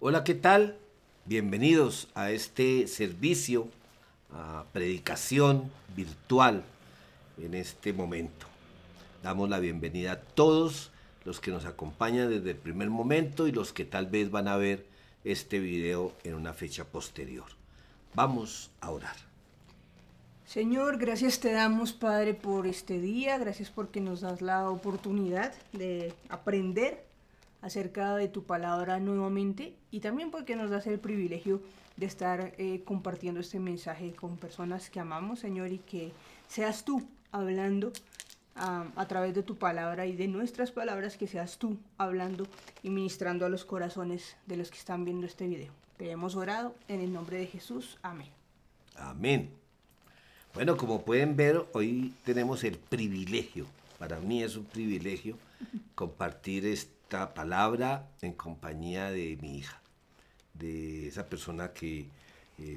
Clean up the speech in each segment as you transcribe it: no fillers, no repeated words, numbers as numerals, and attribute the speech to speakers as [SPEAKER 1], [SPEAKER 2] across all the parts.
[SPEAKER 1] Hola, ¿qué tal? Bienvenidos a este servicio, a predicación virtual en este momento. Damos la bienvenida a todos los que nos acompañan desde el primer momento y los que tal vez van a ver este video en una fecha posterior. Vamos a orar.
[SPEAKER 2] Señor, gracias te damos, Padre, por este día, gracias porque nos das la oportunidad de aprender acerca de tu palabra nuevamente y también porque nos das el privilegio de estar compartiendo este mensaje con personas que amamos, Señor, y que seas tú hablando a través de tu palabra y de nuestras palabras, que seas tú hablando y ministrando a los corazones de los que están viendo este video. Te hemos orado en el nombre de Jesús. Amén.
[SPEAKER 1] Amén. Bueno, como pueden ver, hoy tenemos el privilegio, para mí es un privilegio, compartir esta palabra en compañía de mi hija, de esa persona que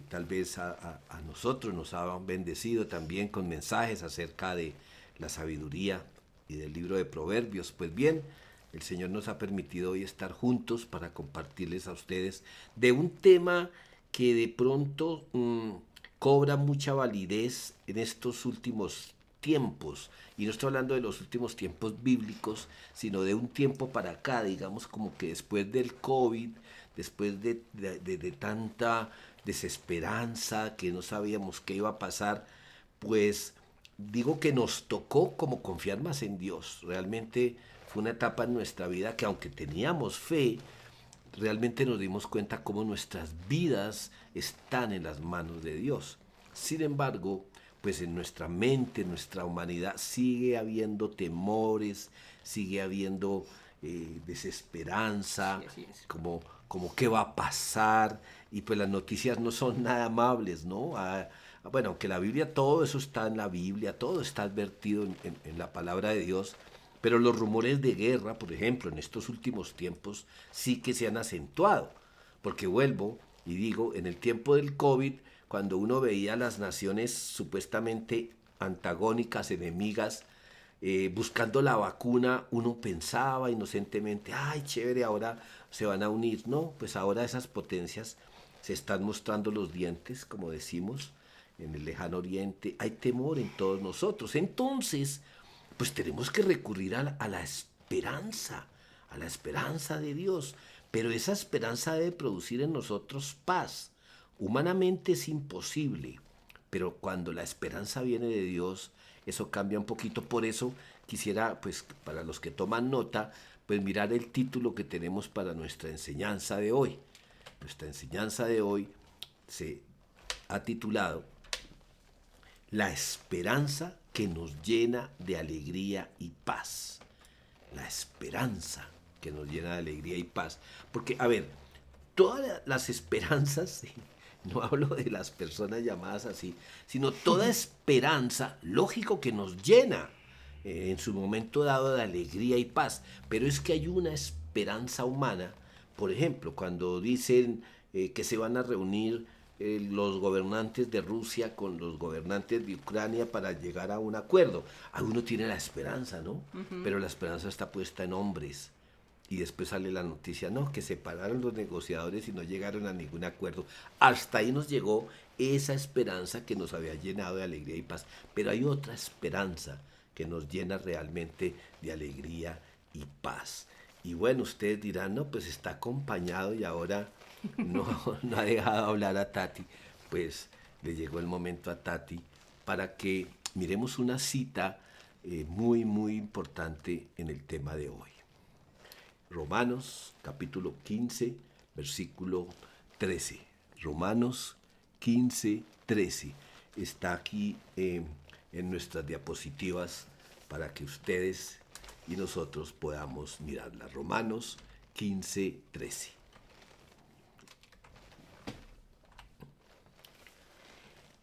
[SPEAKER 1] tal vez a nosotros nos ha bendecido también con mensajes acerca de la sabiduría y del libro de Proverbios. Pues bien, el Señor nos ha permitido hoy estar juntos para compartirles a ustedes de un tema que de pronto cobra mucha validez en estos últimos tiempos. Y no estoy hablando de los últimos tiempos bíblicos, sino de un tiempo para acá, digamos como que después del COVID, después de tanta desesperanza, que no sabíamos qué iba a pasar, pues digo que nos tocó como confiar más en Dios. Realmente fue una etapa en nuestra vida que aunque teníamos fe, realmente nos dimos cuenta cómo nuestras vidas están en las manos de Dios. Sin embargo, pues en nuestra mente, en nuestra humanidad, sigue habiendo temores, sigue habiendo desesperanza,
[SPEAKER 2] Sí, así es.
[SPEAKER 1] como qué va a pasar, y pues las noticias no son nada amables, ¿no? Bueno, aunque la Biblia, todo eso está en la Biblia, todo está advertido en la palabra de Dios, pero los rumores de guerra, por ejemplo, en estos últimos tiempos sí que se han acentuado, porque vuelvo y digo, en el tiempo del COVID, cuando uno veía a las naciones supuestamente antagónicas, enemigas, buscando la vacuna, uno pensaba inocentemente, ay, chévere, ahora se van a unir. No, pues ahora esas potencias se están mostrando los dientes, como decimos, en el lejano oriente. Hay temor en todos nosotros. Entonces, pues tenemos que recurrir a la esperanza de Dios. Pero esa esperanza debe producir en nosotros paz. Humanamente es imposible, pero cuando la esperanza viene de Dios, eso cambia un poquito. Por eso quisiera, pues, para los que toman nota, pues mirar el título que tenemos para nuestra enseñanza de hoy. Nuestra enseñanza de hoy se ha titulado La esperanza que nos llena de alegría y paz. La esperanza que nos llena de alegría y paz. Porque, a ver, todas las esperanzas, no hablo de las personas llamadas así, sino toda esperanza, lógico que nos llena en su momento dado de alegría y paz, pero es que hay una esperanza humana, por ejemplo, cuando dicen que se van a reunir los gobernantes de Rusia con los gobernantes de Ucrania para llegar a un acuerdo. Uno tiene la esperanza, ¿no? Pero la esperanza está puesta en hombres, y después sale la noticia, no, que se pararon los negociadores y no llegaron a ningún acuerdo. Hasta ahí nos llegó esa esperanza que nos había llenado de alegría y paz. Pero hay otra esperanza que nos llena realmente de alegría y paz. Y bueno, ustedes dirán, no, pues está acompañado y ahora no, no ha dejado hablar a Tati. Pues le llegó el momento a Tati para que miremos una cita muy, muy importante en el tema de hoy. Romanos capítulo 15, versículo 13. Romanos 15, 13. Está aquí en nuestras diapositivas para que ustedes y nosotros podamos mirarla. Romanos 15, 13.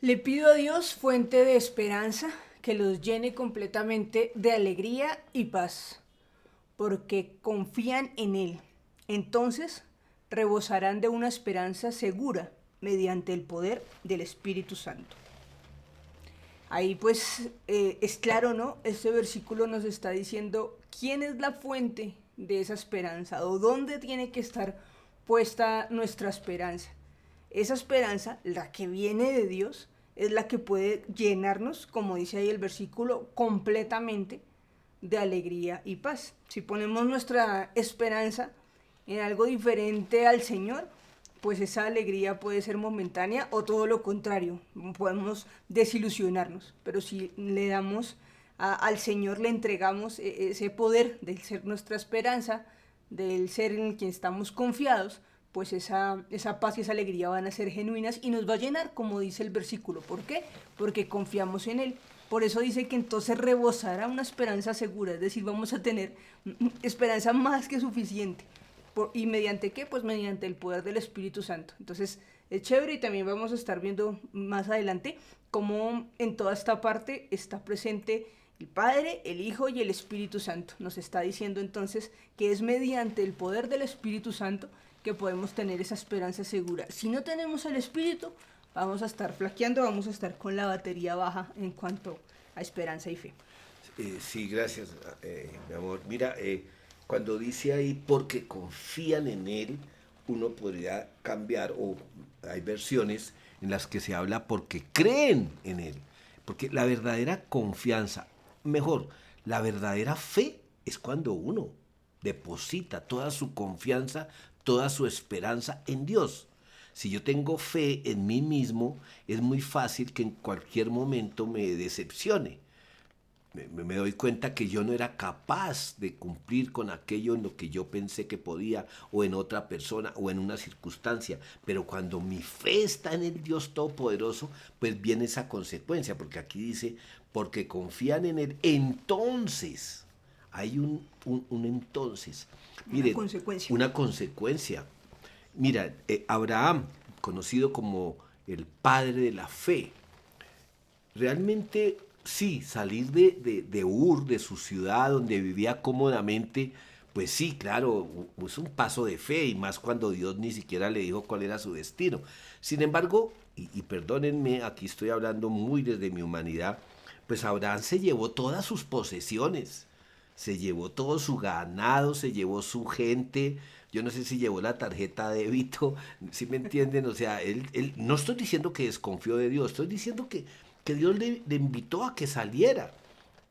[SPEAKER 2] Le pido a Dios, fuente de esperanza, que los llene completamente de alegría y paz, porque confían en Él. Entonces rebosarán de una esperanza segura mediante el poder del Espíritu Santo. Ahí pues es claro, ¿no? Este versículo nos está diciendo quién es la fuente de esa esperanza o dónde tiene que estar puesta nuestra esperanza. Esa esperanza, la que viene de Dios, es la que puede llenarnos, como dice ahí el versículo, completamente de alegría y paz. Si ponemos nuestra esperanza en algo diferente al Señor, pues esa alegría puede ser momentánea o todo lo contrario, podemos desilusionarnos. Pero si le damos al Señor, le entregamos ese poder del ser nuestra esperanza, del ser en el que estamos confiados, pues esa paz y esa alegría van a ser genuinas y nos va a llenar, como dice el versículo. ¿Por qué? Porque confiamos en Él. Por eso dice que entonces rebosará una esperanza segura, es decir, vamos a tener esperanza más que suficiente. ¿Y mediante qué? Pues mediante el poder del Espíritu Santo. Entonces es chévere, y también vamos a estar viendo más adelante cómo en toda esta parte está presente el Padre, el Hijo y el Espíritu Santo. Nos está diciendo entonces que es mediante el poder del Espíritu Santo que podemos tener esa esperanza segura. Si no tenemos el Espíritu, vamos a estar flaqueando, vamos a estar con la batería baja en cuanto a esperanza y fe.
[SPEAKER 1] Sí, gracias, mi amor. Mira, cuando dice ahí porque confían en Él, uno podría cambiar, o hay versiones en las que se habla porque creen en Él. Porque la verdadera confianza, mejor, la verdadera fe es cuando uno deposita toda su confianza, toda su esperanza en Dios. Si yo tengo fe en mí mismo, es muy fácil que en cualquier momento me decepcione. Me doy cuenta que yo no era capaz de cumplir con aquello en lo que yo pensé que podía, o en otra persona, o en una circunstancia. Pero cuando mi fe está en el Dios Todopoderoso, pues viene esa consecuencia, porque aquí dice, porque confían en Él, entonces, hay un entonces. Miren, una consecuencia. Mira, Abraham, conocido como el padre de la fe, realmente sí, salir de Ur, de su ciudad donde vivía cómodamente, pues sí, claro, es un paso de fe, y más cuando Dios ni siquiera le dijo cuál era su destino. Sin embargo, y perdónenme, aquí estoy hablando muy desde mi humanidad, pues Abraham se llevó todas sus posesiones, se llevó todo su ganado, se llevó su gente. Yo no sé si llevó la tarjeta de débito, si me entienden. O sea, él no estoy diciendo que desconfió de Dios, estoy diciendo que Dios le invitó a que saliera.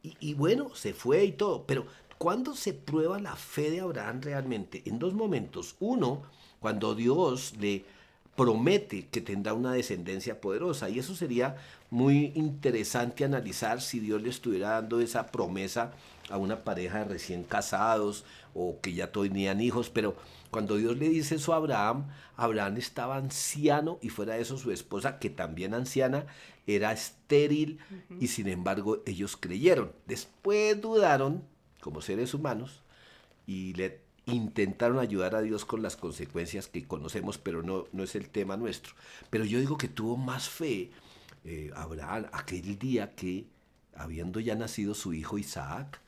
[SPEAKER 1] Y bueno, se fue y todo. Pero ¿cuándo se prueba la fe de Abraham realmente? En dos momentos. Uno, cuando Dios le promete que tendrá una descendencia poderosa. Y eso sería muy interesante analizar si Dios le estuviera dando esa promesa a una pareja de recién casados o que ya tenían hijos. Pero cuando Dios le dice eso a Abraham, Abraham estaba anciano, y fuera de eso su esposa, que también anciana, era estéril, y sin embargo ellos creyeron. Después dudaron como seres humanos y le intentaron ayudar a Dios con las consecuencias que conocemos, pero no es el tema nuestro. Pero yo digo que tuvo más fe Abraham aquel día que, habiendo ya nacido su hijo Isaac,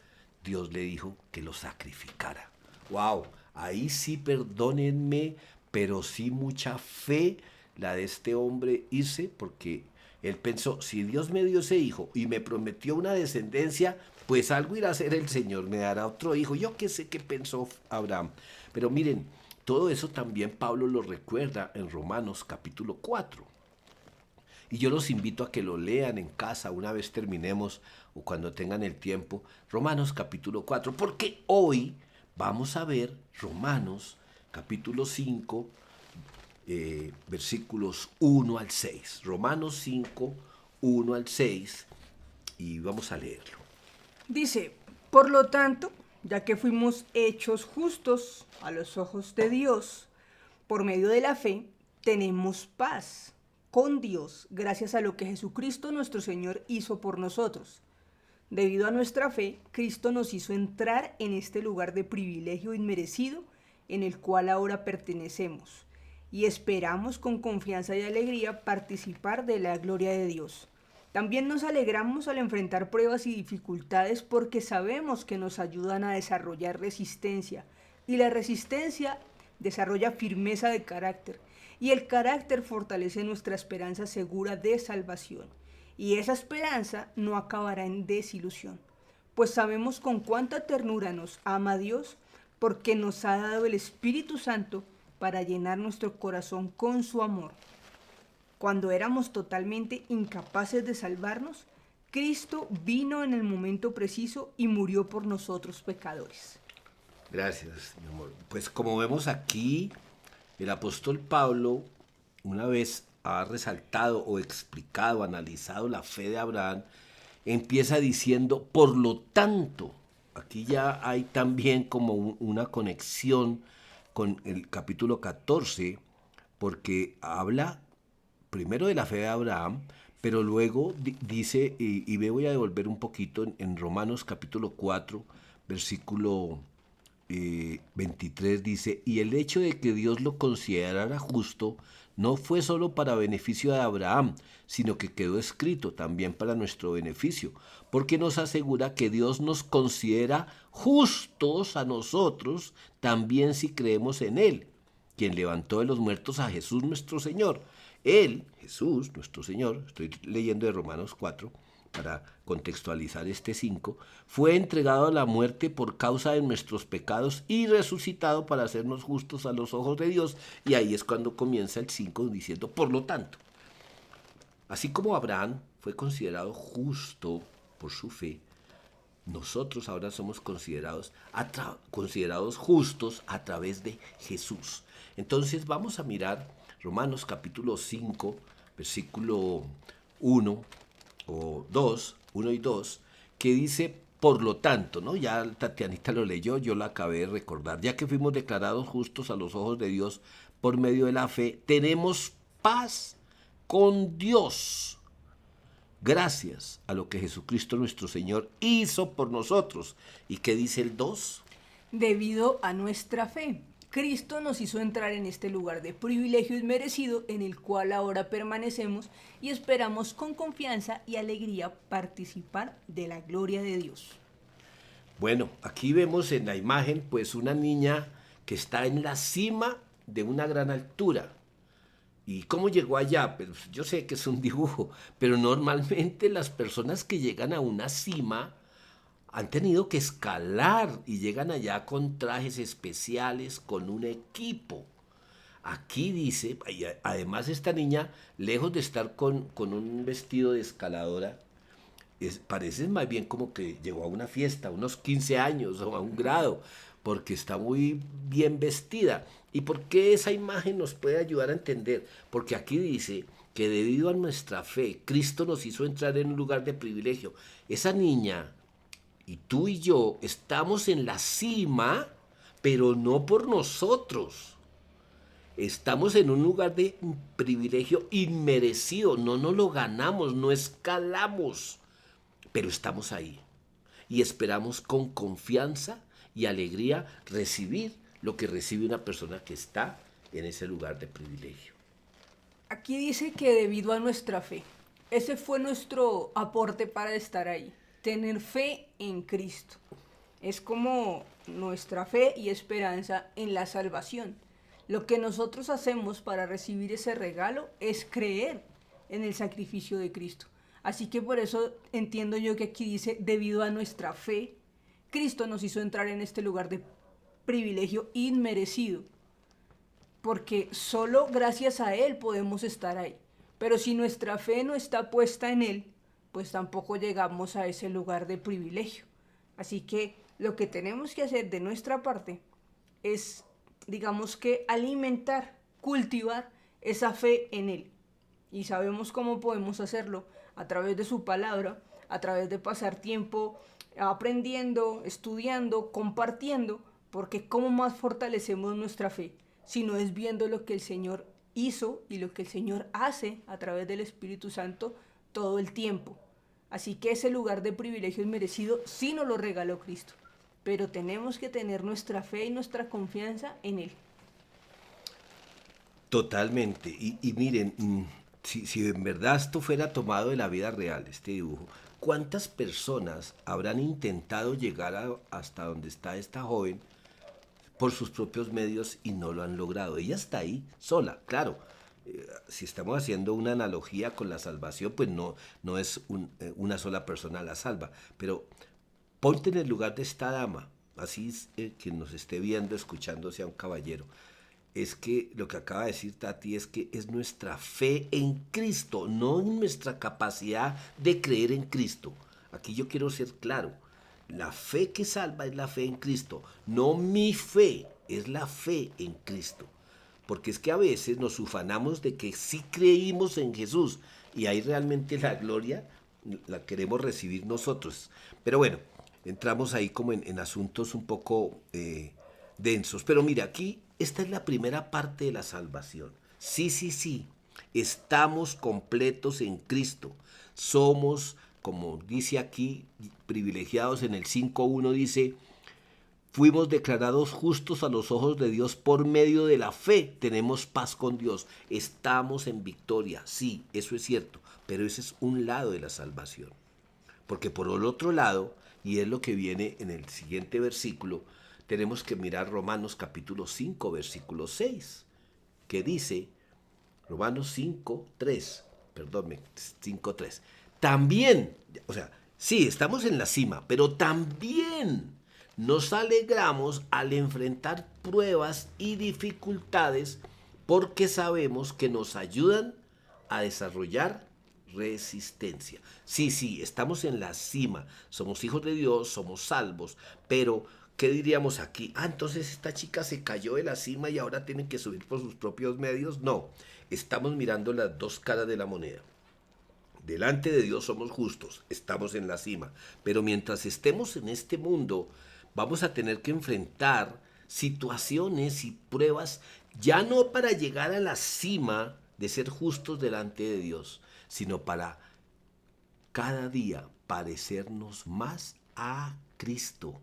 [SPEAKER 1] Dios le dijo que lo sacrificara. ¡Wow! Ahí sí, perdónenme, pero sí mucha fe la de este hombre hice, porque él pensó, si Dios me dio ese hijo y me prometió una descendencia, pues algo irá a hacer el Señor, me dará otro hijo. Yo qué sé qué pensó Abraham. Pero miren, todo eso también Pablo lo recuerda en Romanos capítulo 4. Y yo los invito a que lo lean en casa una vez terminemos, o cuando tengan el tiempo, Romanos capítulo 4, porque hoy vamos a ver Romanos capítulo 5, versículos 1 al 6. Romanos 5, 1 al 6, y vamos a leerlo.
[SPEAKER 2] Dice, por lo tanto, ya que fuimos hechos justos a los ojos de Dios, por medio de la fe, tenemos paz con Dios gracias a lo que Jesucristo nuestro Señor hizo por nosotros. Debido a nuestra fe, Cristo nos hizo entrar en este lugar de privilegio inmerecido en el cual ahora pertenecemos, y esperamos con confianza y alegría participar de la gloria de Dios. También nos alegramos al enfrentar pruebas y dificultades porque sabemos que nos ayudan a desarrollar resistencia, y la resistencia desarrolla firmeza de carácter, y el carácter fortalece nuestra esperanza segura de salvación. Y esa esperanza no acabará en desilusión, pues sabemos con cuánta ternura nos ama Dios, porque nos ha dado el Espíritu Santo para llenar nuestro corazón con su amor. Cuando éramos totalmente incapaces de salvarnos, Cristo vino en el momento preciso y murió por nosotros pecadores.
[SPEAKER 1] Gracias, mi amor. Pues como vemos aquí, el apóstol Pablo una vez ha resaltado o explicado, analizado la fe de Abraham, empieza diciendo, por lo tanto, aquí ya hay también como una conexión con el capítulo 14, porque habla primero de la fe de Abraham, pero luego dice, y me voy a devolver un poquito en Romanos capítulo 4, versículo 23 dice, y el hecho de que Dios lo considerara justo no fue solo para beneficio de Abraham, sino que quedó escrito también para nuestro beneficio, porque nos asegura que Dios nos considera justos a nosotros también si creemos en Él, quien levantó de los muertos a Jesús nuestro Señor. Él, Jesús, nuestro Señor, estoy leyendo de Romanos 4, para contextualizar este 5, fue entregado a la muerte por causa de nuestros pecados y resucitado para hacernos justos a los ojos de Dios. Y ahí es cuando comienza el 5 diciendo, por lo tanto, así como Abraham fue considerado justo por su fe, nosotros ahora somos considerados justos a través de Jesús. Entonces vamos a mirar Romanos capítulo 5, versículo 1 o 2, 1 y 2, que dice, por lo tanto, ¿no? Ya Tatianita lo leyó, yo lo acabé de recordar, ya que fuimos declarados justos a los ojos de Dios por medio de la fe, tenemos paz con Dios, gracias a lo que Jesucristo nuestro Señor hizo por nosotros. ¿Y qué dice el 2?
[SPEAKER 2] Debido a nuestra fe, Cristo nos hizo entrar en este lugar de privilegio inmerecido en el cual ahora permanecemos y esperamos con confianza y alegría participar de la gloria de Dios.
[SPEAKER 1] Bueno, aquí vemos en la imagen pues una niña que está en la cima de una gran altura. ¿Y cómo llegó allá? Pues yo sé que es un dibujo, pero normalmente las personas que llegan a una cima han tenido que escalar y llegan allá con trajes especiales, con un equipo. Aquí dice, además esta niña, lejos de estar con un vestido de escaladora, parece más bien como que llegó a una fiesta, a unos 15 años o a un grado, porque está muy bien vestida. ¿Y por qué esa imagen nos puede ayudar a entender? Porque aquí dice que debido a nuestra fe, Cristo nos hizo entrar en un lugar de privilegio. Esa niña y tú y yo estamos en la cima, pero no por nosotros. Estamos en un lugar de privilegio inmerecido, no nos lo ganamos, no escalamos, pero estamos ahí y esperamos con confianza y alegría recibir lo que recibe una persona que está en ese lugar de privilegio.
[SPEAKER 2] Aquí dice que debido a nuestra fe, ese fue nuestro aporte para estar ahí, tener fe en Cristo. Es como nuestra fe y esperanza en la salvación. Lo que nosotros hacemos para recibir ese regalo es creer en el sacrificio de Cristo. Así que por eso entiendo yo que aquí dice, debido a nuestra fe, Cristo nos hizo entrar en este lugar de privilegio inmerecido. Porque solo gracias a Él podemos estar ahí. Pero si nuestra fe no está puesta en Él, pues tampoco llegamos a ese lugar de privilegio. Así que lo que tenemos que hacer de nuestra parte es, digamos que, alimentar, cultivar esa fe en Él. Y sabemos cómo podemos hacerlo a través de su palabra, a través de pasar tiempo aprendiendo, estudiando, compartiendo, porque ¿cómo más fortalecemos nuestra fe? Si no es viendo lo que el Señor hizo y lo que el Señor hace a través del Espíritu Santo todo el tiempo. Así que ese lugar de privilegio inmerecido sí nos lo regaló Cristo, pero tenemos que tener nuestra fe y nuestra confianza en Él.
[SPEAKER 1] Totalmente. Y miren, si en verdad esto fuera tomado de la vida real, este dibujo, ¿cuántas personas habrán intentado llegar hasta donde está esta joven por sus propios medios y no lo han logrado? Ella está ahí sola, claro. Si estamos haciendo una analogía con la salvación, pues no es una sola persona la salva. Pero ponte en el lugar de esta dama, así quien nos esté viendo, escuchando sea un caballero. es que lo que acaba de decir Tati es que es nuestra fe en Cristo, no en nuestra capacidad de creer en Cristo. Aquí yo quiero ser claro. La fe que salva es la fe en Cristo, no mi fe, es la fe en Cristo. Porque es que a veces nos ufanamos de que sí creímos en Jesús y ahí realmente la gloria la queremos recibir nosotros. Pero bueno, entramos ahí como en asuntos un poco densos. Pero mira, aquí esta es la primera parte de la salvación. Sí, sí, sí. Estamos completos en Cristo. Somos, como dice aquí, privilegiados en el 5.1 dice, fuimos declarados justos a los ojos de Dios por medio de la fe. Tenemos paz con Dios. Estamos en victoria. Sí, eso es cierto. Pero ese es un lado de la salvación. Porque por el otro lado, y es lo que viene en el siguiente versículo, tenemos que mirar Romanos capítulo 5, versículo 6, que dice, Romanos 5:3, perdónme, 5:3, también, o sea, sí, estamos en la cima, pero también nos alegramos al enfrentar pruebas y dificultades porque sabemos que nos ayudan a desarrollar resistencia. Sí, sí, estamos en la cima, somos hijos de Dios, somos salvos, pero ¿qué diríamos aquí? Ah, entonces esta chica se cayó de la cima y ahora tienen que subir por sus propios medios. No, estamos mirando las dos caras de la moneda. Delante de Dios somos justos, estamos en la cima, pero mientras estemos en este mundo, vamos a tener que enfrentar situaciones y pruebas, ya no para llegar a la cima de ser justos delante de Dios, sino para cada día parecernos más a Cristo.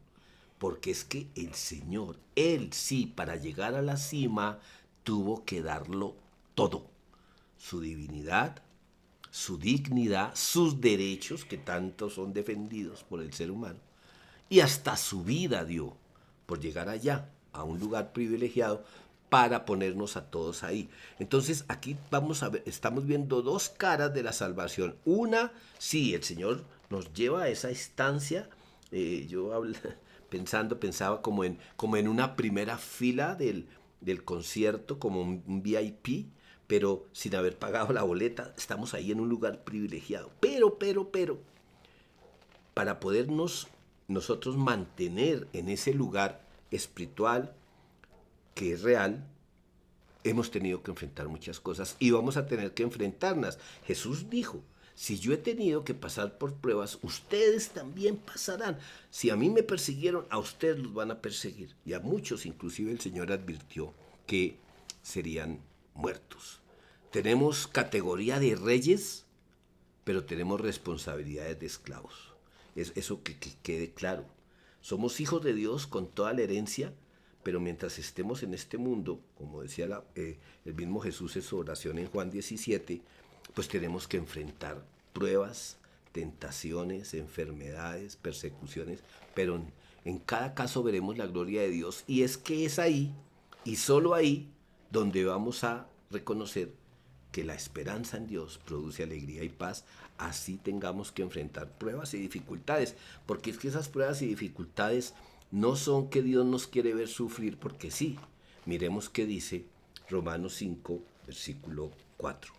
[SPEAKER 1] Porque es que el Señor, Él sí, para llegar a la cima, tuvo que darlo todo. Su divinidad, su dignidad, sus derechos, que tanto son defendidos por el ser humano, y hasta su vida dio por llegar allá, a un lugar privilegiado, para ponernos a todos ahí. Entonces aquí vamos a ver, estamos viendo dos caras de la salvación. Una, sí, el Señor nos lleva a esa instancia. Pensaba como en una primera fila del concierto, como un VIP, pero sin haber pagado la boleta, estamos ahí en un lugar privilegiado. Pero, para podernos nosotros mantener en ese lugar espiritual que es real, hemos tenido que enfrentar muchas cosas y vamos a tener que enfrentarlas. Jesús dijo, si yo he tenido que pasar por pruebas, ustedes también pasarán. Si a mí me persiguieron, a ustedes los van a perseguir. Y a muchos, inclusive el Señor advirtió que serían muertos. Tenemos categoría de reyes, pero tenemos responsabilidades de esclavos. Eso que quede claro. Somos hijos de Dios con toda la herencia, pero mientras estemos en este mundo, como decía el mismo Jesús en su oración en Juan 17, pues tenemos que enfrentar pruebas, tentaciones, enfermedades, persecuciones, pero en cada caso veremos la gloria de Dios. Y es que es ahí, y solo ahí, donde vamos a reconocer que la esperanza en Dios produce alegría y paz, así tengamos que enfrentar pruebas y dificultades, porque es que esas pruebas y dificultades no son que Dios nos quiere ver sufrir, porque sí. Miremos qué dice Romanos 5, versículo 4.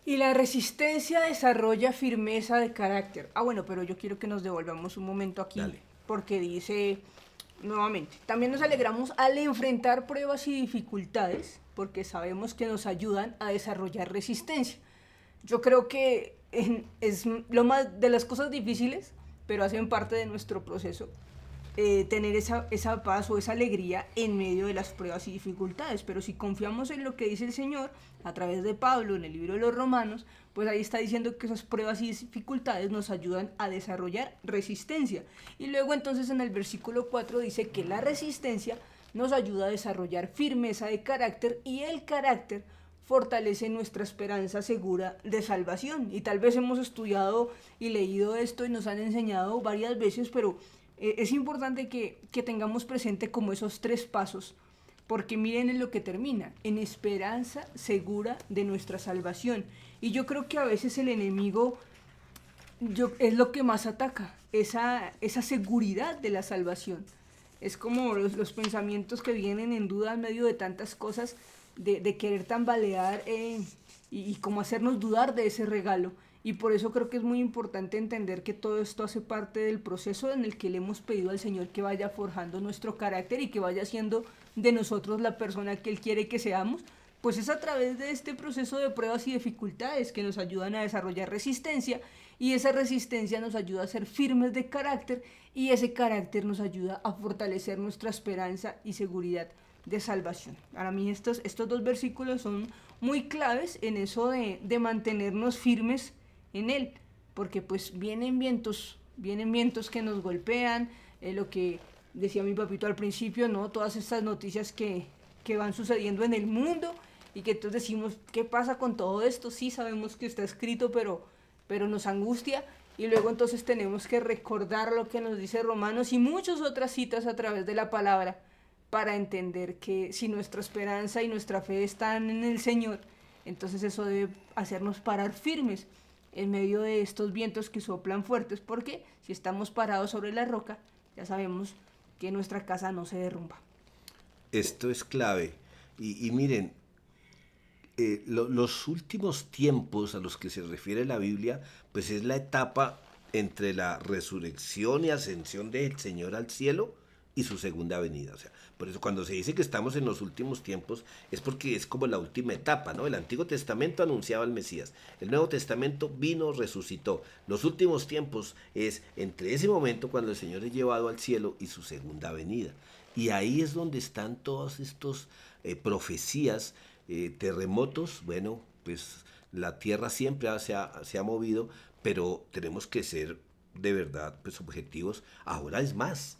[SPEAKER 2] Y la resistencia desarrolla firmeza de carácter. Ah, bueno, pero yo quiero que nos devolvamos un momento aquí,
[SPEAKER 1] Dale.
[SPEAKER 2] porque dice nuevamente, también nos alegramos al enfrentar pruebas y dificultades, porque sabemos que nos ayudan a desarrollar resistencia. Yo creo que es lo más de las cosas difíciles, pero hacen parte de nuestro proceso. Tener esa paz o esa alegría en medio de las pruebas y dificultades. Pero si confiamos en lo que dice el Señor a través de Pablo en el libro de los Romanos, pues ahí está diciendo que esas pruebas y dificultades nos ayudan a desarrollar resistencia. Y luego entonces en el versículo 4 dice que la resistencia nos ayuda a desarrollar firmeza de carácter, y el carácter fortalece nuestra esperanza segura de salvación. Y tal vez hemos estudiado y leído esto y nos han enseñado varias veces, pero es importante que tengamos presente como esos tres pasos, porque miren en lo que termina, en esperanza segura de nuestra salvación. Y yo creo que a veces el enemigo es lo que más ataca, esa seguridad de la salvación. Es como los pensamientos que vienen en duda en medio de tantas cosas, de querer tambalear y como hacernos dudar de ese regalo. Y por eso creo que es muy importante entender que todo esto hace parte del proceso en el que le hemos pedido al Señor que vaya forjando nuestro carácter y que vaya haciendo de nosotros la persona que Él quiere que seamos. Pues es a través de este proceso de pruebas y dificultades que nos ayudan a desarrollar resistencia, y esa resistencia nos ayuda a ser firmes de carácter, y ese carácter nos ayuda a fortalecer nuestra esperanza y seguridad de salvación. Para mí estos dos versículos son muy claves en eso de mantenernos firmes en Él, porque pues vienen vientos que nos golpean, lo que decía mi papito al principio, ¿no? Todas estas noticias que van sucediendo en el mundo, y que entonces decimos, ¿qué pasa con todo esto? Sí, sabemos que está escrito, pero nos angustia, y luego entonces tenemos que recordar lo que nos dice Romanos y muchas otras citas a través de la palabra, para entender que si nuestra esperanza y nuestra fe están en el Señor, entonces eso debe hacernos parar firmes en medio de estos vientos que soplan fuertes, porque si estamos parados sobre la roca, ya sabemos que nuestra casa no se derrumba.
[SPEAKER 1] Esto es clave. Y miren, los últimos tiempos a los que se refiere la Biblia, pues es la etapa entre la resurrección y ascensión del Señor al cielo y su segunda venida. O sea, por eso cuando se dice que estamos en los últimos tiempos es porque es como la última etapa, ¿no? El Antiguo Testamento anunciaba al Mesías, el Nuevo Testamento vino, resucitó. Los últimos tiempos es entre ese momento cuando el Señor es llevado al cielo y su segunda venida. Y ahí es donde están todas estas profecías, terremotos. Bueno, pues la tierra siempre se ha movido, pero tenemos que ser de verdad pues objetivos. Ahora es más,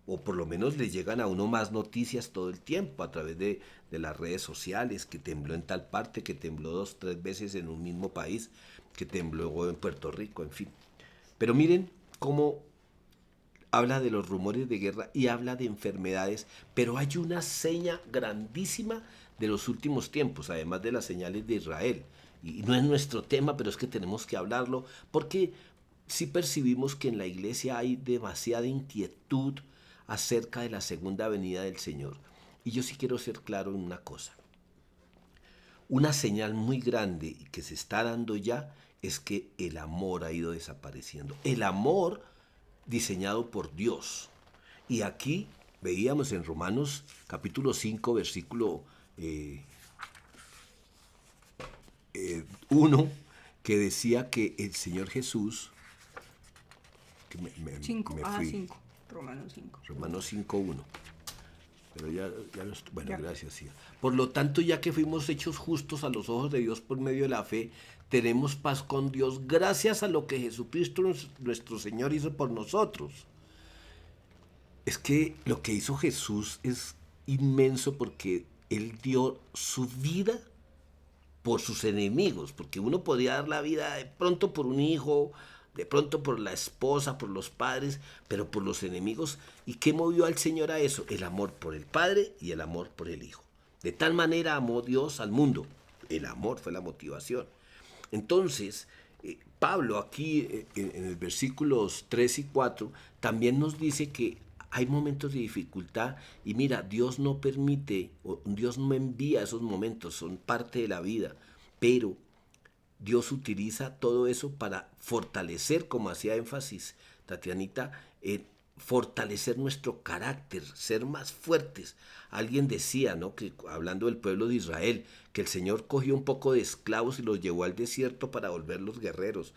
[SPEAKER 1] o por lo menos le llegan a uno más noticias todo el tiempo a través de las redes sociales, que tembló en tal parte, que tembló 2, 3 veces en un mismo país, que tembló en Puerto Rico, en fin. Pero miren cómo habla de los rumores de guerra y habla de enfermedades, pero hay una seña grandísima de los últimos tiempos, además de las señales de Israel. Y no es nuestro tema, pero es que tenemos que hablarlo, porque sí percibimos que en la iglesia hay demasiada inquietud acerca de la segunda venida del Señor. Y yo sí quiero ser claro en una cosa. Una señal muy grande y que se está dando ya es que el amor ha ido desapareciendo. El amor diseñado por Dios. Y aquí veíamos en Romanos capítulo 5, versículo 1, que decía que el Señor Jesús, que me
[SPEAKER 2] 5, Romanos 5.
[SPEAKER 1] Romanos 5:1. Pero bueno, ya. Gracias, sí. Por lo tanto, ya que fuimos hechos justos a los ojos de Dios por medio de la fe, tenemos paz con Dios gracias a lo que Jesucristo nuestro Señor hizo por nosotros. Es que lo que hizo Jesús es inmenso, porque Él dio su vida por sus enemigos, porque uno podría dar la vida de pronto por un hijo, de pronto por la esposa, por los padres, pero por los enemigos. ¿Y qué movió al Señor a eso? El amor por el Padre y el amor por el Hijo. De tal manera amó Dios al mundo. El amor fue la motivación. Entonces, Pablo aquí en el versículos 3 y 4 también nos dice que hay momentos de dificultad, y mira, Dios no permite, Dios no envía esos momentos, son parte de la vida, pero Dios utiliza todo eso para fortalecer, como hacía énfasis Tatianita, fortalecer nuestro carácter, ser más fuertes. Alguien decía, ¿no?, que hablando del pueblo de Israel, que el Señor cogió un poco de esclavos y los llevó al desierto para volverlos guerreros.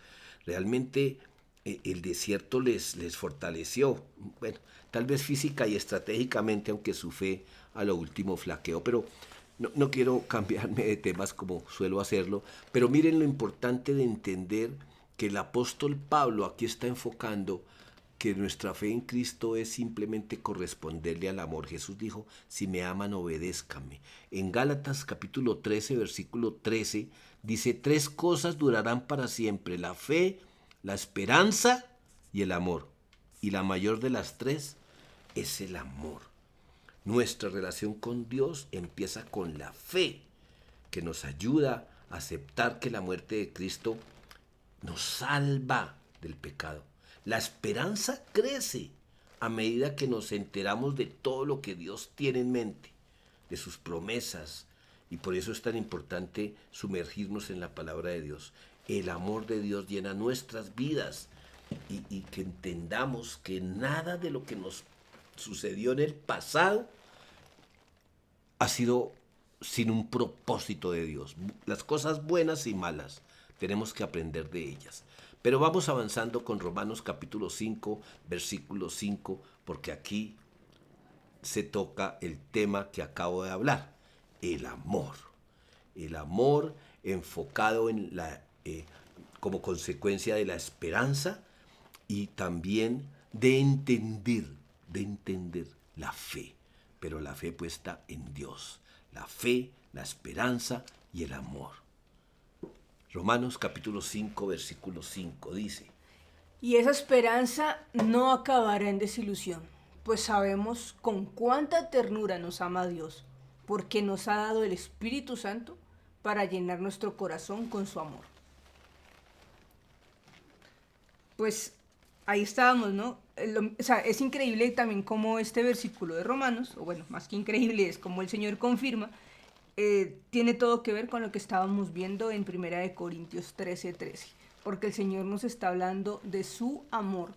[SPEAKER 1] Realmente el desierto les fortaleció, bueno, tal vez física y estratégicamente, aunque su fe a lo último flaqueó. Pero no quiero cambiarme de temas como suelo hacerlo, pero miren lo importante de entender que el apóstol Pablo aquí está enfocando que nuestra fe en Cristo es simplemente corresponderle al amor. Jesús dijo, si me aman, obedézcanme. En Gálatas capítulo 13, versículo 13, dice, 3 cosas durarán para siempre: la fe, la esperanza y el amor. Y la mayor de las 3 es el amor. Nuestra relación con Dios empieza con la fe, que nos ayuda a aceptar que la muerte de Cristo nos salva del pecado. La esperanza crece a medida que nos enteramos de todo lo que Dios tiene en mente, de sus promesas, y por eso es tan importante sumergirnos en la palabra de Dios. El amor de Dios llena nuestras vidas y que entendamos que nada de lo que nos sucedió en el pasado ha sido sin un propósito de Dios. Las cosas buenas y malas tenemos que aprender de ellas. Pero vamos avanzando con Romanos capítulo 5, versículo 5, porque aquí se toca el tema que acabo de hablar, el amor. El amor enfocado en como consecuencia de la esperanza y también de entender la fe, pero la fe puesta en Dios, la fe, la esperanza y el amor. Romanos capítulo 5, versículo 5 dice:
[SPEAKER 2] Y esa esperanza no acabará en desilusión, pues sabemos con cuánta ternura nos ama Dios, porque nos ha dado el Espíritu Santo para llenar nuestro corazón con su amor. Pues ahí estábamos, ¿no? O sea, es increíble también cómo este versículo de Romanos, o bueno, más que increíble, es como el Señor confirma, tiene todo que ver con lo que estábamos viendo en 1 Corintios 13:13, porque el Señor nos está hablando de su amor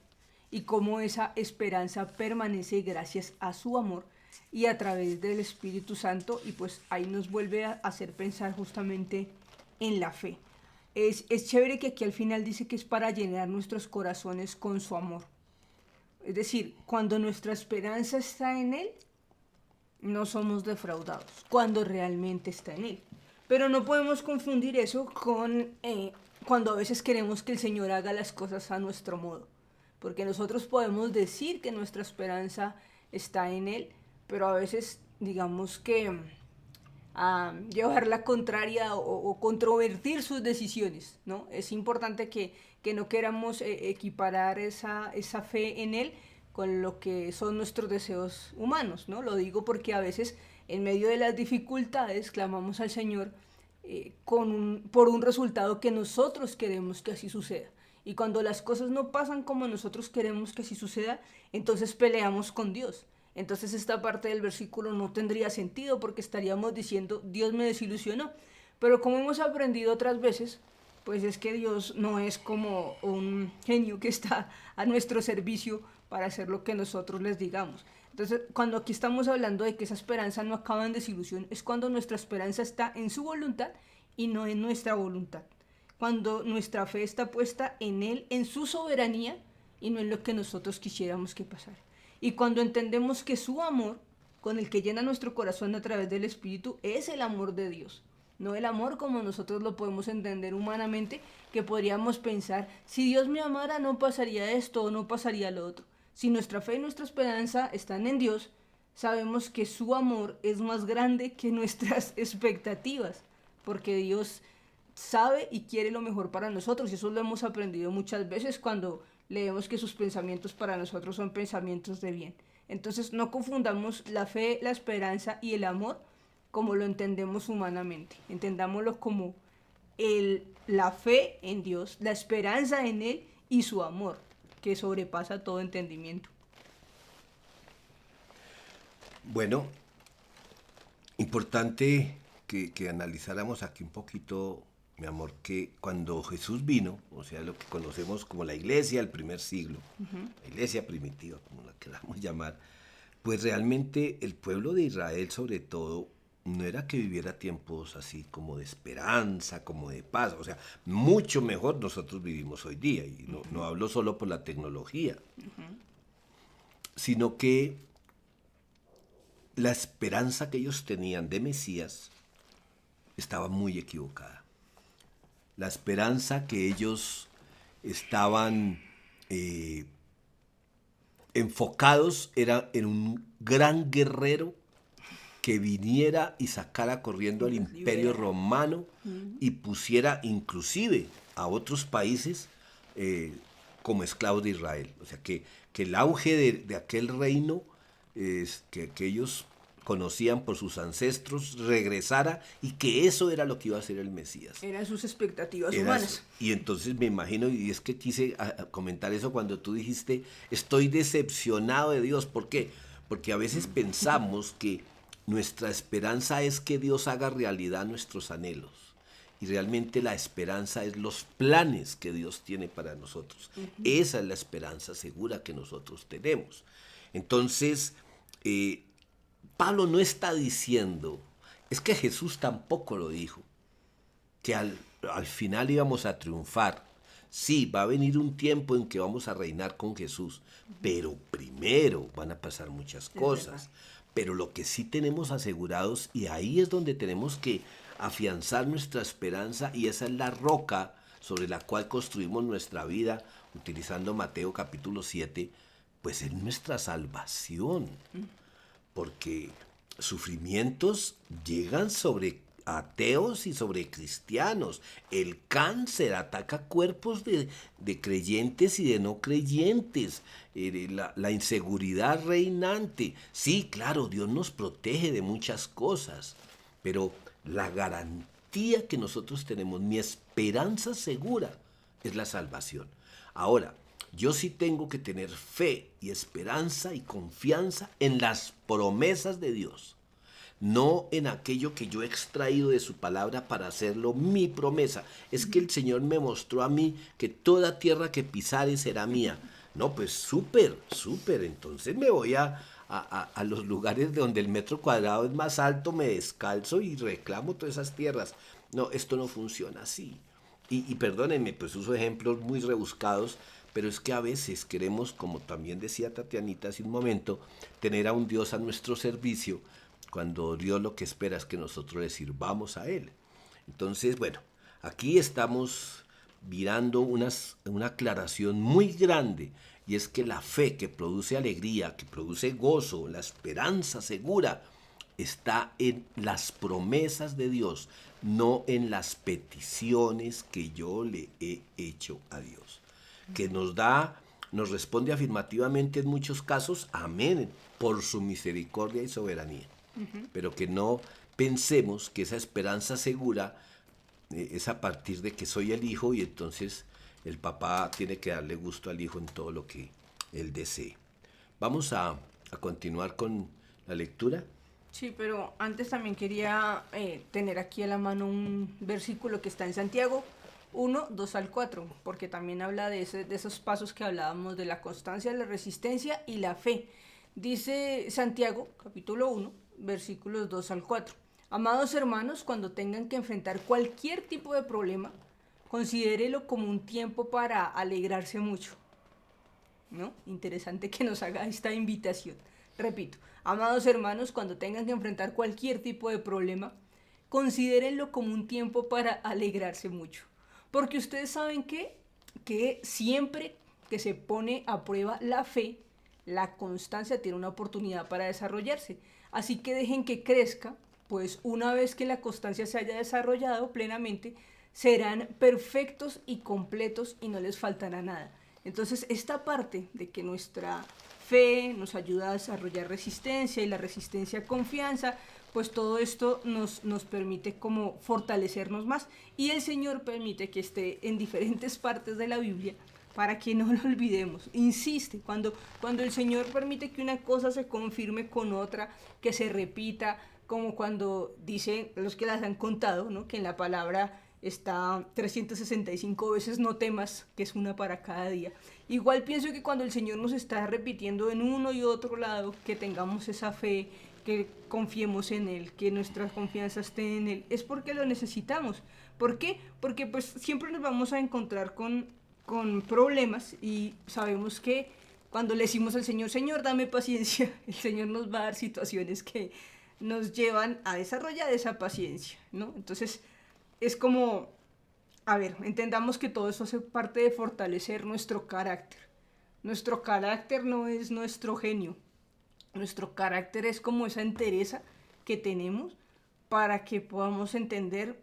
[SPEAKER 2] y cómo esa esperanza permanece gracias a su amor y a través del Espíritu Santo, y pues ahí nos vuelve a hacer pensar justamente en la fe. Es chévere que aquí al final dice que es para llenar nuestros corazones con su amor. Es decir, cuando nuestra esperanza está en Él, no somos defraudados, cuando realmente está en Él. Pero no podemos confundir eso con cuando a veces queremos que el Señor haga las cosas a nuestro modo. Porque nosotros podemos decir que nuestra esperanza está en Él, pero a veces digamos que llevar la contraria o controvertir sus decisiones, ¿no? Es importante que no queramos equiparar esa fe en Él con lo que son nuestros deseos humanos, ¿no? Lo digo porque a veces en medio de las dificultades clamamos al Señor por un resultado que nosotros queremos que así suceda. Y cuando las cosas no pasan como nosotros queremos que así suceda, entonces peleamos con Dios. Entonces esta parte del versículo no tendría sentido porque estaríamos diciendo Dios me desilusionó. Pero como hemos aprendido otras veces, pues es que Dios no es como un genio que está a nuestro servicio para hacer lo que nosotros les digamos. Entonces, cuando aquí estamos hablando de que esa esperanza no acaba en desilusión, es cuando nuestra esperanza está en su voluntad y no en nuestra voluntad. Cuando nuestra fe está puesta en Él, en su soberanía y no en lo que nosotros quisiéramos que pasara. Y cuando entendemos que su amor, con el que llena nuestro corazón a través del Espíritu, es el amor de Dios. No el amor como nosotros lo podemos entender humanamente, que podríamos pensar, si Dios me amara no pasaría esto o no pasaría lo otro. Si nuestra fe y nuestra esperanza están en Dios, sabemos que su amor es más grande que nuestras expectativas, porque Dios sabe y quiere lo mejor para nosotros, y eso lo hemos aprendido muchas veces cuando leemos que sus pensamientos para nosotros son pensamientos de bien. Entonces no confundamos la fe, la esperanza y el amor como lo entendemos humanamente. Entendámoslo como la fe en Dios, la esperanza en Él y su amor, que sobrepasa todo entendimiento.
[SPEAKER 1] Bueno, importante que analizáramos aquí un poquito, mi amor, que cuando Jesús vino, o sea, lo que conocemos como la iglesia del primer siglo, la iglesia primitiva, como la queramos llamar, pues realmente el pueblo de Israel, sobre todo, no era que viviera tiempos así como de esperanza, como de paz, o sea, mucho mejor nosotros vivimos hoy día, y no hablo solo por la tecnología, sino que la esperanza que ellos tenían de Mesías estaba muy equivocada. La esperanza que ellos estaban enfocados era en un gran guerrero que viniera y sacara corriendo al imperio romano y pusiera inclusive a otros países como esclavos de Israel. O sea, que el auge de aquel reino que ellos conocían por sus ancestros regresara y que eso era lo que iba a ser el Mesías.
[SPEAKER 2] Eran sus expectativas
[SPEAKER 1] Era
[SPEAKER 2] humanas.
[SPEAKER 1] eso. Y entonces me imagino, y es que quise comentar eso cuando tú dijiste, estoy decepcionado de Dios. ¿Por qué? Porque a veces pensamos que nuestra esperanza es que Dios haga realidad nuestros anhelos. Y realmente la esperanza es los planes que Dios tiene para nosotros. Esa es la esperanza segura que nosotros tenemos. Entonces, Pablo no está diciendo, es que Jesús tampoco lo dijo, que al final íbamos a triunfar. Sí, va a venir un tiempo en que vamos a reinar con Jesús, pero primero van a pasar muchas cosas. Pero lo que sí tenemos asegurados, y ahí es donde tenemos que afianzar nuestra esperanza, y esa es la roca sobre la cual construimos nuestra vida, utilizando Mateo capítulo 7, pues es nuestra salvación. Porque sufrimientos llegan sobre ateos y sobre cristianos. El cáncer ataca cuerpos de creyentes y de no creyentes. La inseguridad reinante. Sí, claro, Dios nos protege de muchas cosas, pero la garantía que nosotros tenemos, mi esperanza segura, es la salvación. Ahora, yo sí tengo que tener fe y esperanza y confianza en las promesas de Dios, no en aquello que yo he extraído de su palabra para hacerlo mi promesa. Es que el Señor me mostró a mí que toda tierra que pisare será mía. No, pues súper, súper. Entonces me voy a los lugares donde el metro cuadrado es más alto, me descalzo y reclamo todas esas tierras. No, esto no funciona así. Y perdónenme, pues uso ejemplos muy rebuscados, pero es que a veces queremos, como también decía Tatianita hace un momento, tener a un Dios a nuestro servicio, cuando Dios lo que espera es que nosotros le sirvamos a Él. Entonces, bueno, aquí estamos mirando una aclaración muy grande, y es que la fe que produce alegría, que produce gozo, la esperanza segura, está en las promesas de Dios, no en las peticiones que yo le he hecho a Dios. Que nos responde afirmativamente en muchos casos, amén, por su misericordia y soberanía. Pero que no pensemos que esa esperanza segura es a partir de que soy el hijo y entonces el papá tiene que darle gusto al hijo en todo lo que él desee. Vamos a continuar con la lectura.
[SPEAKER 2] Sí, pero antes también quería tener aquí a la mano un versículo que está en Santiago 1, 2 al 4, porque también habla de esos pasos que hablábamos, de la constancia, la resistencia y la fe. Dice Santiago, capítulo 1, versículos 2 al 4. Amados hermanos, cuando tengan que enfrentar cualquier tipo de problema, considérelo como un tiempo para alegrarse mucho, ¿no? Interesante que nos haga esta invitación. Repito, amados hermanos, cuando tengan que enfrentar cualquier tipo de problema, considérenlo como un tiempo para alegrarse mucho. Porque ustedes saben que siempre que se pone a prueba la fe, la constancia tiene una oportunidad para desarrollarse. Así que dejen que crezca, pues una vez que la constancia se haya desarrollado plenamente, serán perfectos y completos y no les faltará nada. Entonces, esta parte de que nuestra fe nos ayuda a desarrollar resistencia y la resistencia confianza, pues todo esto nos permite como fortalecernos más, y el Señor permite que esté en diferentes partes de la Biblia para que no lo olvidemos. Insiste, cuando el Señor permite que una cosa se confirme con otra, que se repita, como cuando dicen los que las han contado, ¿no? Que en la palabra está 365 veces no temas, que es una para cada día. Igual pienso que cuando el Señor nos está repitiendo en uno y otro lado, que tengamos esa fe, que confiemos en Él, que nuestra confianza esté en Él, es porque lo necesitamos. ¿Por qué? Porque pues siempre nos vamos a encontrar con problemas, y sabemos que cuando le decimos al Señor, Señor, dame paciencia, el Señor nos va a dar situaciones que nos llevan a desarrollar esa paciencia, ¿no? Entonces, es como, a ver, entendamos que todo eso hace parte de fortalecer nuestro carácter. Nuestro carácter no es nuestro genio. Nuestro carácter es como esa entereza que tenemos para que podamos entender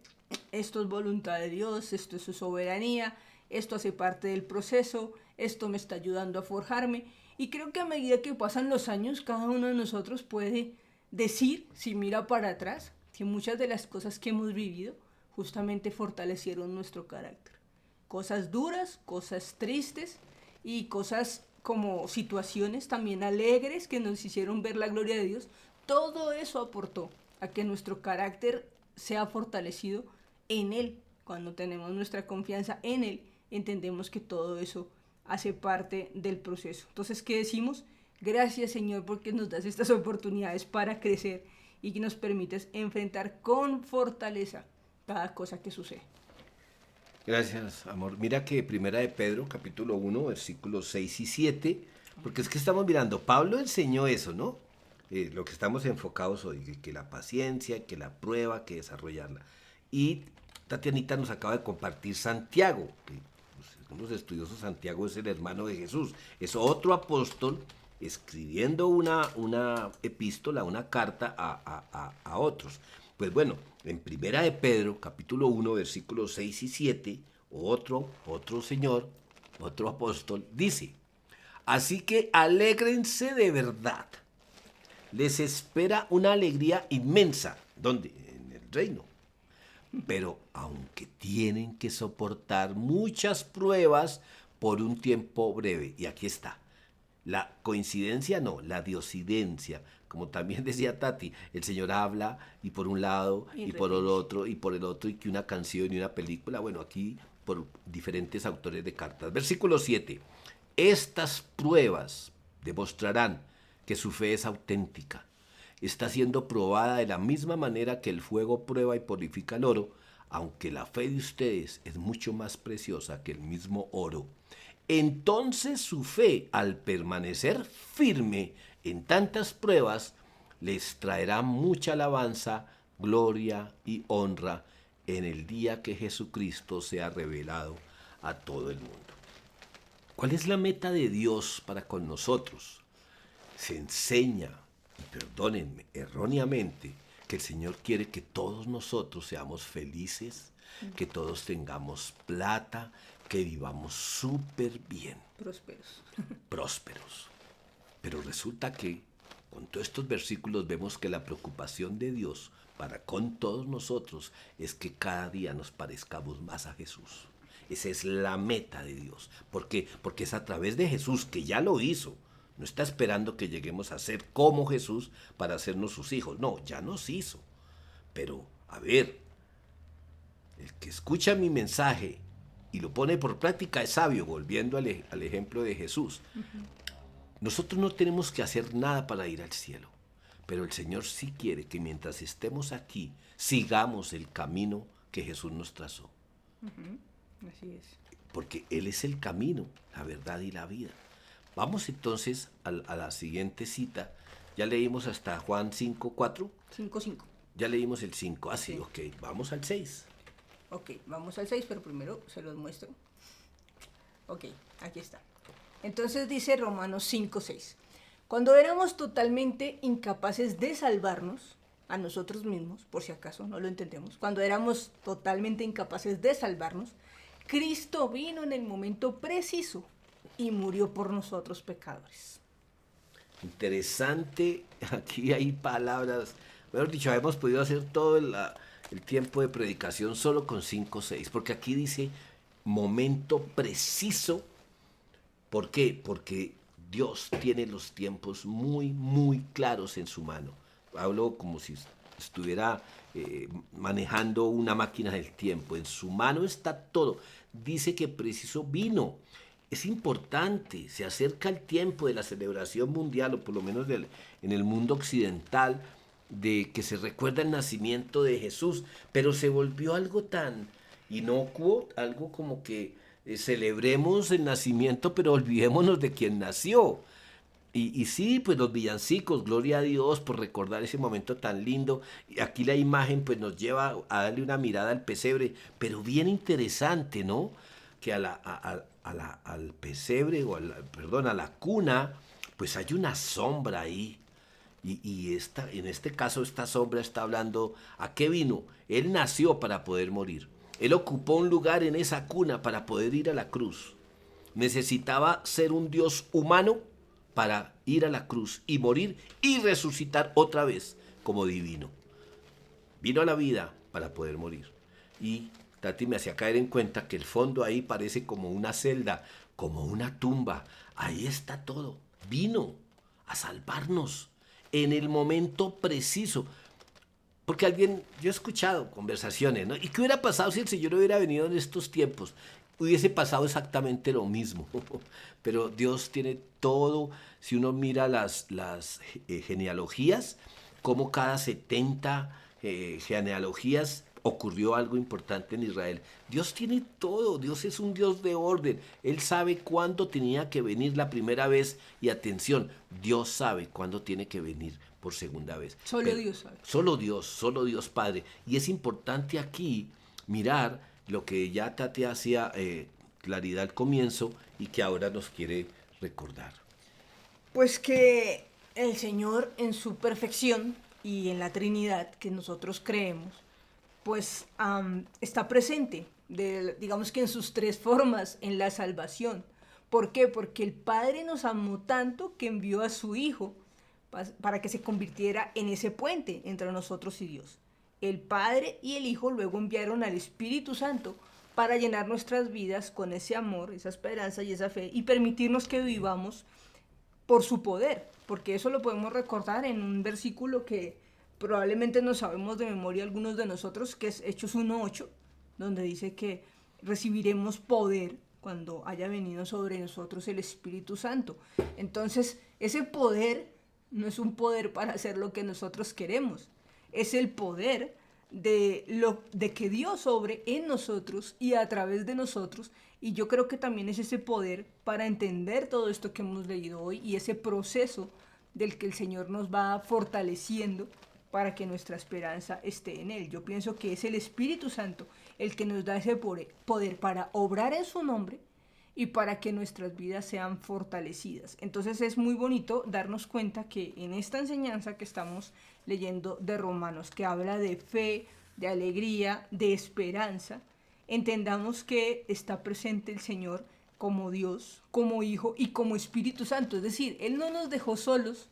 [SPEAKER 2] esto es voluntad de Dios, esto es su soberanía, esto hace parte del proceso, esto me está ayudando a forjarme. Y creo que a medida que pasan los años, cada uno de nosotros puede decir, si mira para atrás, que muchas de las cosas que hemos vivido justamente fortalecieron nuestro carácter. Cosas duras, cosas tristes y cosas como situaciones también alegres que nos hicieron ver la gloria de Dios. Todo eso aportó a que nuestro carácter sea fortalecido en Él. Cuando tenemos nuestra confianza en Él, entendemos que todo eso hace parte del proceso. Entonces, ¿qué decimos? Gracias, Señor, porque nos das estas oportunidades para crecer y que nos permites enfrentar con fortaleza cada cosa que sucede.
[SPEAKER 1] Gracias, amor. Mira que Primera de Pedro, capítulo 1, versículos 6 y 7, porque es que estamos mirando, Pablo enseñó eso, ¿no? Lo que estamos enfocados hoy, que la paciencia, que la prueba, que desarrollarla. Y Tatianita nos acaba de compartir Santiago, que según los estudiosos Santiago es el hermano de Jesús, es otro apóstol escribiendo una epístola, una carta a otros. Pues bueno, en Primera de Pedro, capítulo 1, versículos 6 y 7, otro señor, otro apóstol, dice, así que alégrense de verdad. Les espera una alegría inmensa. ¿Dónde? En el reino. Pero aunque tienen que soportar muchas pruebas por un tiempo breve. Y aquí está. La coincidencia no, la diosidencia. Como también decía Tati, el Señor habla y por un lado y por el otro y por el otro y que una canción y una película. Bueno, aquí por diferentes autores de cartas. Versículo 7. Estas pruebas demostrarán que su fe es auténtica. Está siendo probada de la misma manera que el fuego prueba y purifica el oro, aunque la fe de ustedes es mucho más preciosa que el mismo oro. Entonces su fe, al permanecer firme en tantas pruebas, les traerá mucha alabanza, gloria y honra en el día que Jesucristo sea revelado a todo el mundo. ¿Cuál es la meta de Dios para con nosotros? Se enseña, y perdónenme, erróneamente, que el Señor quiere que todos nosotros seamos felices, que todos tengamos plata, que vivamos súper bien.
[SPEAKER 2] Prósperos.
[SPEAKER 1] Prósperos. Pero resulta que con todos estos versículos vemos que la preocupación de Dios para con todos nosotros es que cada día nos parezcamos más a Jesús. Esa es la meta de Dios. ¿Por qué? Porque es a través de Jesús, que ya lo hizo. No está esperando que lleguemos a ser como Jesús para hacernos sus hijos. No, ya nos hizo. Pero, a ver, el que escucha mi mensaje y lo pone por práctica es sabio, volviendo al ejemplo de Jesús. Nosotros no tenemos que hacer nada para ir al cielo, pero el Señor sí quiere que mientras estemos aquí, sigamos el camino que Jesús nos trazó.
[SPEAKER 2] Así es.
[SPEAKER 1] Porque Él es el camino, la verdad y la vida. Vamos entonces a la siguiente cita. Ya leímos hasta Juan 5:4.
[SPEAKER 2] 5:5.
[SPEAKER 1] Ya leímos el 5. Ah, sí, ok. Vamos al 6.
[SPEAKER 2] Ok, vamos al 6, pero primero se los muestro. Ok, aquí está. Entonces dice Romanos 5:6. Cuando éramos totalmente incapaces de salvarnos a nosotros mismos, por si acaso no lo entendemos, cuando éramos totalmente incapaces de salvarnos, Cristo vino en el momento preciso y murió por nosotros pecadores.
[SPEAKER 1] Interesante, aquí hay palabras, mejor dicho, hemos podido hacer todo el tiempo de predicación solo con 5:6, porque aquí dice momento preciso. ¿Por qué? Porque Dios tiene los tiempos muy, muy claros en su mano. Hablo como si estuviera manejando una máquina del tiempo. En su mano está todo. Dice que preciso vino. Es importante, se acerca el tiempo de la celebración mundial, o por lo menos en el mundo occidental, de que se recuerda el nacimiento de Jesús, pero se volvió algo tan inocuo, algo como que celebremos el nacimiento, pero olvidémonos de quien nació. Y sí, pues los villancicos, gloria a Dios por recordar ese momento tan lindo. Y aquí la imagen pues nos lleva a darle una mirada al pesebre, pero bien interesante, ¿no? Que al pesebre, a la cuna, pues hay una sombra ahí. Y en este caso esta sombra está hablando, ¿a qué vino? Él nació para poder morir. Él ocupó un lugar en esa cuna para poder ir a la cruz. Necesitaba ser un Dios humano para ir a la cruz y morir y resucitar otra vez. como divino. Vino a la vida para poder morir. Y Tati me hacía caer en cuenta que el fondo ahí parece como una celda, como una tumba. Ahí está todo. Vino a salvarnos en el momento preciso. Porque yo he escuchado conversaciones, ¿no? ¿Y qué hubiera pasado si el Señor hubiera venido en estos tiempos? Hubiese pasado exactamente lo mismo. Pero Dios tiene todo. Si uno mira las genealogías, como cada 70 genealogías ocurrió algo importante en Israel. Dios tiene todo. Dios es un Dios de orden. Él sabe cuándo tenía que venir la primera vez. Y atención, Dios sabe cuándo tiene que venir por segunda vez.
[SPEAKER 2] Solo Dios sabe.
[SPEAKER 1] Solo Dios Padre. Y es importante aquí mirar lo que ya Tati hacía claridad al comienzo y que ahora nos quiere recordar.
[SPEAKER 2] Pues que el Señor en su perfección y en la Trinidad que nosotros creemos, pues está presente, digamos que en sus tres formas, en la salvación. ¿Por qué? Porque el Padre nos amó tanto que envió a su Hijo para que se convirtiera en ese puente entre nosotros y Dios. El Padre y el Hijo luego enviaron al Espíritu Santo para llenar nuestras vidas con ese amor, esa esperanza y esa fe y permitirnos que vivamos por su poder, porque eso lo podemos recordar en un versículo que probablemente no sabemos de memoria algunos de nosotros, que es Hechos 1:8, donde dice que recibiremos poder cuando haya venido sobre nosotros el Espíritu Santo. Entonces, ese poder no es un poder para hacer lo que nosotros queremos, es el poder de que Dios obre en nosotros y a través de nosotros. Y yo creo que también es ese poder para entender todo esto que hemos leído hoy y ese proceso del que el Señor nos va fortaleciendo para que nuestra esperanza esté en Él. Yo pienso que es el Espíritu Santo el que nos da ese poder para obrar en su nombre y para que nuestras vidas sean fortalecidas. Entonces es muy bonito darnos cuenta que en esta enseñanza que estamos leyendo de Romanos, que habla de fe, de alegría, de esperanza, entendamos que está presente el Señor como Dios, como Hijo y como Espíritu Santo. Es decir, Él no nos dejó solos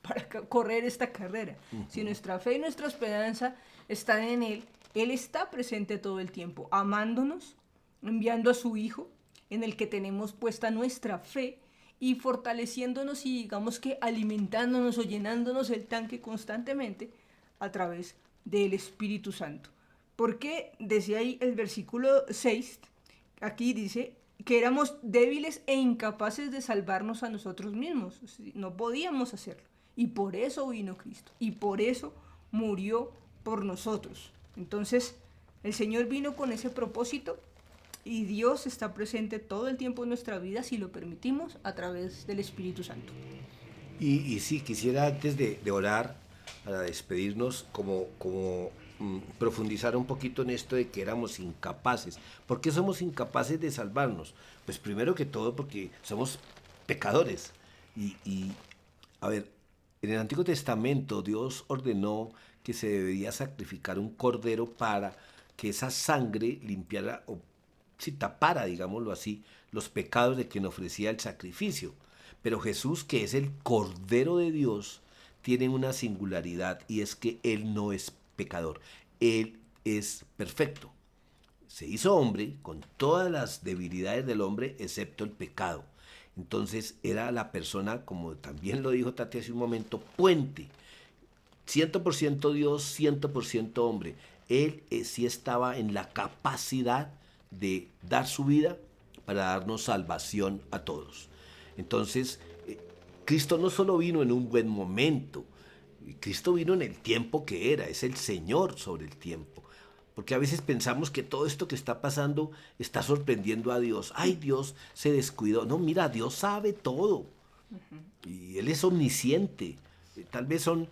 [SPEAKER 2] para correr esta carrera. Si nuestra fe y nuestra esperanza están en Él, Él está presente todo el tiempo, amándonos, enviando a su Hijo, en el que tenemos puesta nuestra fe y fortaleciéndonos y digamos que alimentándonos o llenándonos el tanque constantemente a través del Espíritu Santo. Porque decía ahí el versículo 6, aquí dice que éramos débiles e incapaces de salvarnos a nosotros mismos, no podíamos hacerlo. Y por eso vino Cristo, y por eso murió por nosotros. Entonces, el Señor vino con ese propósito y Dios está presente todo el tiempo en nuestra vida si lo permitimos a través del Espíritu Santo.
[SPEAKER 1] Y sí, quisiera antes de orar, para despedirnos, profundizar un poquito en esto de que éramos incapaces. ¿Por qué somos incapaces de salvarnos? Pues primero que todo porque somos pecadores. A ver, en el Antiguo Testamento Dios ordenó que se debería sacrificar un cordero para que esa sangre limpiara o si tapara, digámoslo así, los pecados de quien ofrecía el sacrificio. Pero Jesús, que es el Cordero de Dios, tiene una singularidad y es que Él no es pecador, Él es perfecto. Se hizo hombre con todas las debilidades del hombre excepto el pecado. Entonces era la persona, como también lo dijo Tati hace un momento, puente. 100% Dios, 100% hombre. Él sí estaba en la capacidad de dar su vida para darnos salvación a todos. Entonces, Cristo no solo vino en un buen momento, Cristo vino en el tiempo que era, es el Señor sobre el tiempo. Porque a veces pensamos que todo esto que está pasando está sorprendiendo a Dios. Ay, Dios se descuidó. No, mira, Dios sabe todo. Y Él es omnisciente. Tal vez son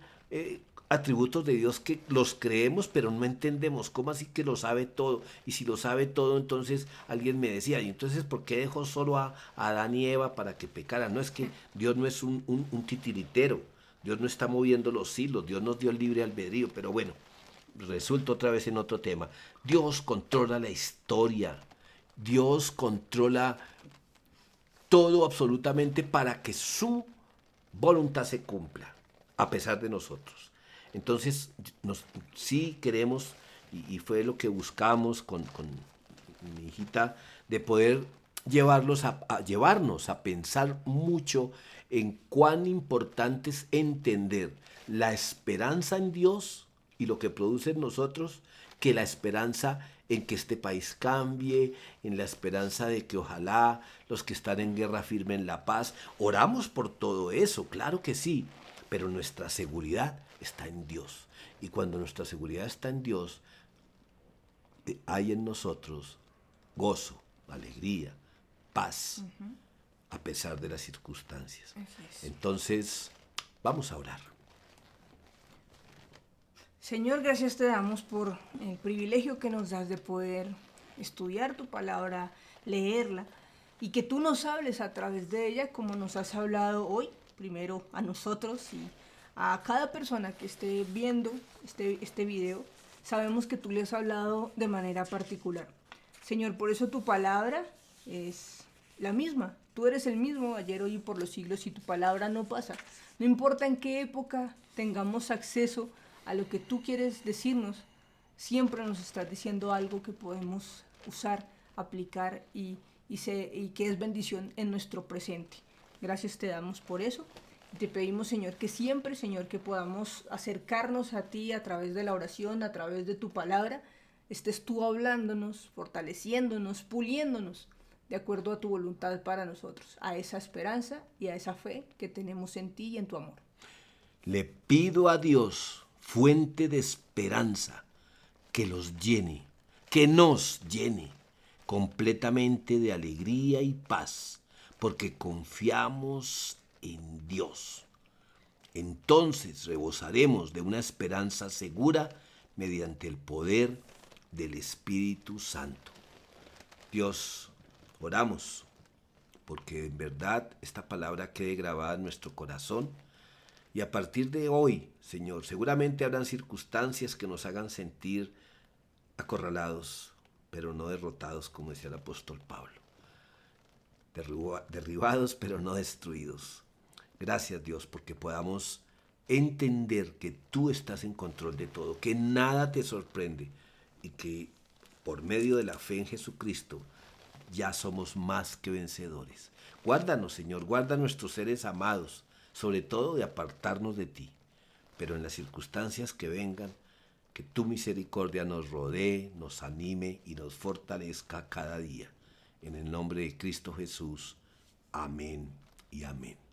[SPEAKER 1] atributos de Dios que los creemos, pero no entendemos. ¿Cómo así que lo sabe todo? Y si lo sabe todo, entonces alguien me decía, ¿y entonces por qué dejó solo a Adán y Eva para que pecaran? No, es que Dios no es un titiritero. Dios no está moviendo los hilos. Dios nos dio el libre albedrío. Pero bueno, resulta otra vez en otro tema. Dios controla la historia. Dios controla todo absolutamente para que su voluntad se cumpla, a pesar de nosotros. Entonces, sí queremos, y fue lo que buscamos con mi hijita, de poder llevarnos a pensar mucho en cuán importante es entender la esperanza en Dios y lo que produce en nosotros, que la esperanza en que este país cambie, en la esperanza de que ojalá los que están en guerra firmen la paz. Oramos por todo eso, claro que sí, pero nuestra seguridad está en Dios. Y cuando nuestra seguridad está en Dios, hay en nosotros gozo, alegría, paz, a pesar de las circunstancias.
[SPEAKER 2] Así es.
[SPEAKER 1] Entonces, vamos a orar.
[SPEAKER 2] Señor, gracias te damos por el privilegio que nos das de poder estudiar tu palabra, leerla y que tú nos hables a través de ella como nos has hablado hoy, primero a nosotros y a cada persona que esté viendo este video. Sabemos que tú le has hablado de manera particular. Señor, por eso tu palabra es la misma. Tú eres el mismo ayer, hoy y por los siglos y tu palabra no pasa. No importa en qué época tengamos acceso a lo que tú quieres decirnos, siempre nos estás diciendo algo que podemos usar, aplicar y que es bendición en nuestro presente. Gracias te damos por eso. Y te pedimos, Señor, que siempre, Señor, que podamos acercarnos a ti a través de la oración, a través de tu palabra, estés tú hablándonos, fortaleciéndonos, puliéndonos, de acuerdo a tu voluntad para nosotros, a esa esperanza y a esa fe que tenemos en ti y en tu amor.
[SPEAKER 1] Le pido a Dios, fuente de esperanza, que los llene, que nos llene completamente de alegría y paz, porque confiamos en Dios. Entonces rebosaremos de una esperanza segura mediante el poder del Espíritu Santo. Dios, oramos porque en verdad esta palabra quede grabada en nuestro corazón. Y a partir de hoy, Señor, seguramente habrán circunstancias que nos hagan sentir acorralados, pero no derrotados, como decía el apóstol Pablo. Derribados, pero no destruidos. Gracias, Dios, porque podamos entender que tú estás en control de todo, que nada te sorprende y que por medio de la fe en Jesucristo ya somos más que vencedores. Guárdanos, Señor, guarda a nuestros seres amados, sobre todo de apartarnos de ti, pero en las circunstancias que vengan, que tu misericordia nos rodee, nos anime y nos fortalezca cada día. En el nombre de Cristo Jesús. Amén y amén.